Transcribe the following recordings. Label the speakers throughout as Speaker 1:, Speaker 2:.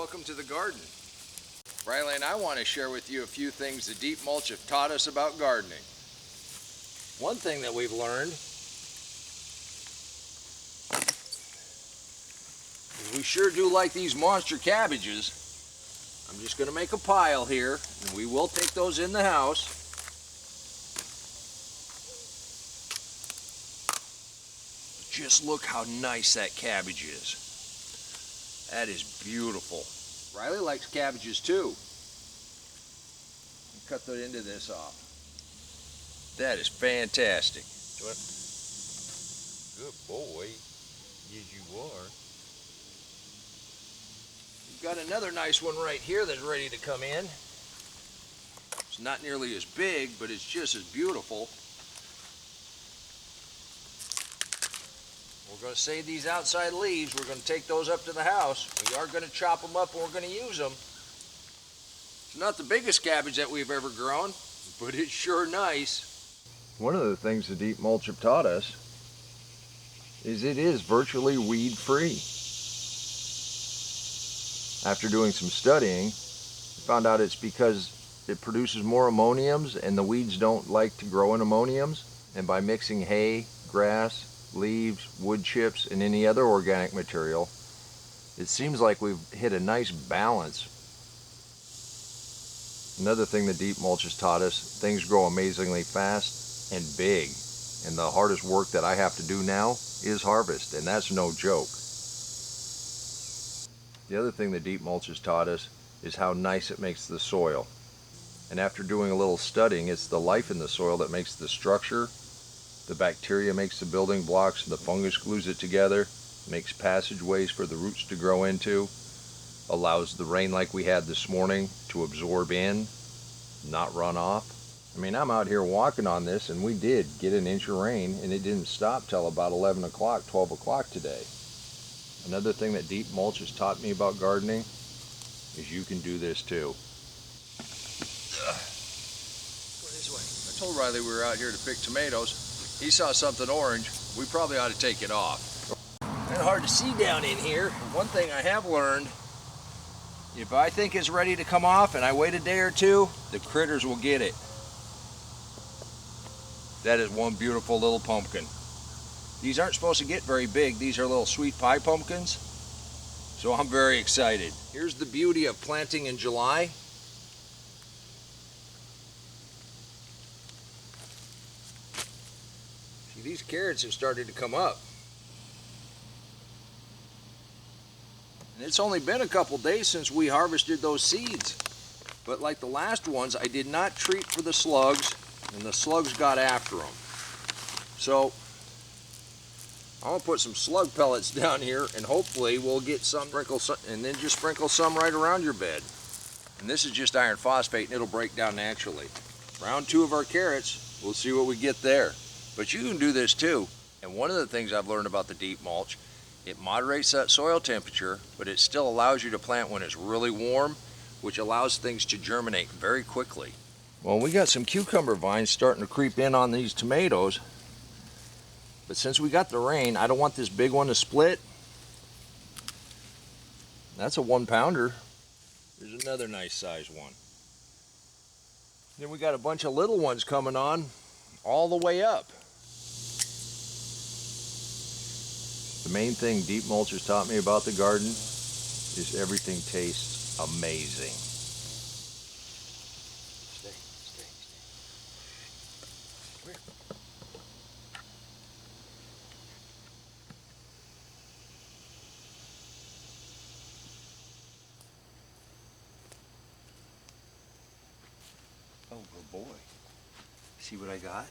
Speaker 1: welcome to the garden. Riley and I want to share with you a few things the deep mulch have taught us about gardening. One thing that we've learned is we sure do like these monster cabbages. I'm just going to make a pile here, and we will take those in the house. Just look how nice that cabbage is. That is beautiful. Riley likes cabbages too. Cut the end of this off. That is fantastic.
Speaker 2: Good boy. Yes, you are.
Speaker 1: We've got another nice one right here that's ready to come in. It's not nearly as big, but it's just as beautiful. We're going to save these outside leaves. We're going to take those up to the house. We are going to chop them up and we're going to use them. It's not the biggest cabbage that we've ever grown, but it's sure nice. One of the things the deep mulch have taught us is it is virtually weed-free. After doing some studying, we found out it's because it produces more ammoniums and the weeds don't like to grow in ammoniums. And by mixing hay, grass, leaves, wood chips, and any other organic material, it seems like we've hit a nice balance. Another thing the deep mulch has taught us, things grow amazingly fast and big. And the hardest work that I have to do now is harvest, and that's no joke. The other thing the deep mulch has taught us is how nice it makes the soil. And after doing a little studying, it's the life in the soil that makes the structure. The bacteria makes the building blocks, the fungus glues it together, makes passageways for the roots to grow into, allows the rain like we had this morning to absorb in, not run off. I mean, I'm out here walking on this and we did get an inch of rain and it didn't stop till about 11 o'clock, 12 o'clock today. Another thing that deep mulch has taught me about gardening is you can do this too. Go this way. I told Riley we were out here to pick tomatoes. He saw something orange. We probably ought to take it off. It's hard to see down in here. One thing I have learned, if I think it's ready to come off and I wait a day or two, the critters will get it. That is one beautiful little pumpkin. These aren't supposed to get very big. These are little sweet pie pumpkins. So I'm very excited. Here's the beauty of planting in July. See, these carrots have started to come up. And it's only been a couple days since we harvested those seeds. But like the last ones, I did not treat for the slugs, and the slugs got after them. So I'm gonna put some slug pellets down here and hopefully we'll get some, and then just sprinkle some right around your bed. And this is just iron phosphate and it'll break down naturally. Round 2 of our carrots, we'll see what we get there. But you can do this too. And one of the things I've learned about the deep mulch, it moderates that soil temperature, but it still allows you to plant when it's really warm, which allows things to germinate very quickly. Well, we got some cucumber vines starting to creep in on these tomatoes. But since we got the rain, I don't want this big one to split. That's a 1-pounder. There's another nice size one. Then we got a bunch of little ones coming on all the way up. The main thing deep mulch has taught me about the garden is everything tastes amazing. Stay. Come here. Oh, good boy. See what I got?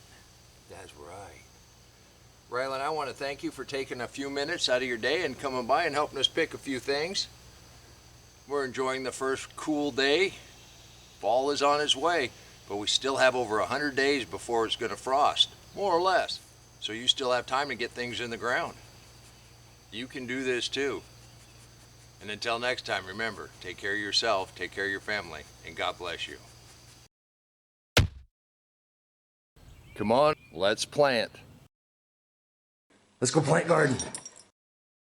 Speaker 1: That's right. Rylan, I want to thank you for taking a few minutes out of your day and coming by and helping us pick a few things. We're enjoying the first cool day. Fall is on its way, but we still have over 100 days before it's going to frost, more or less. So you still have time to get things in the ground. You can do this too. And until next time, remember, take care of yourself, take care of your family, and God bless you. Come on, let's plant. Let's go plant garden.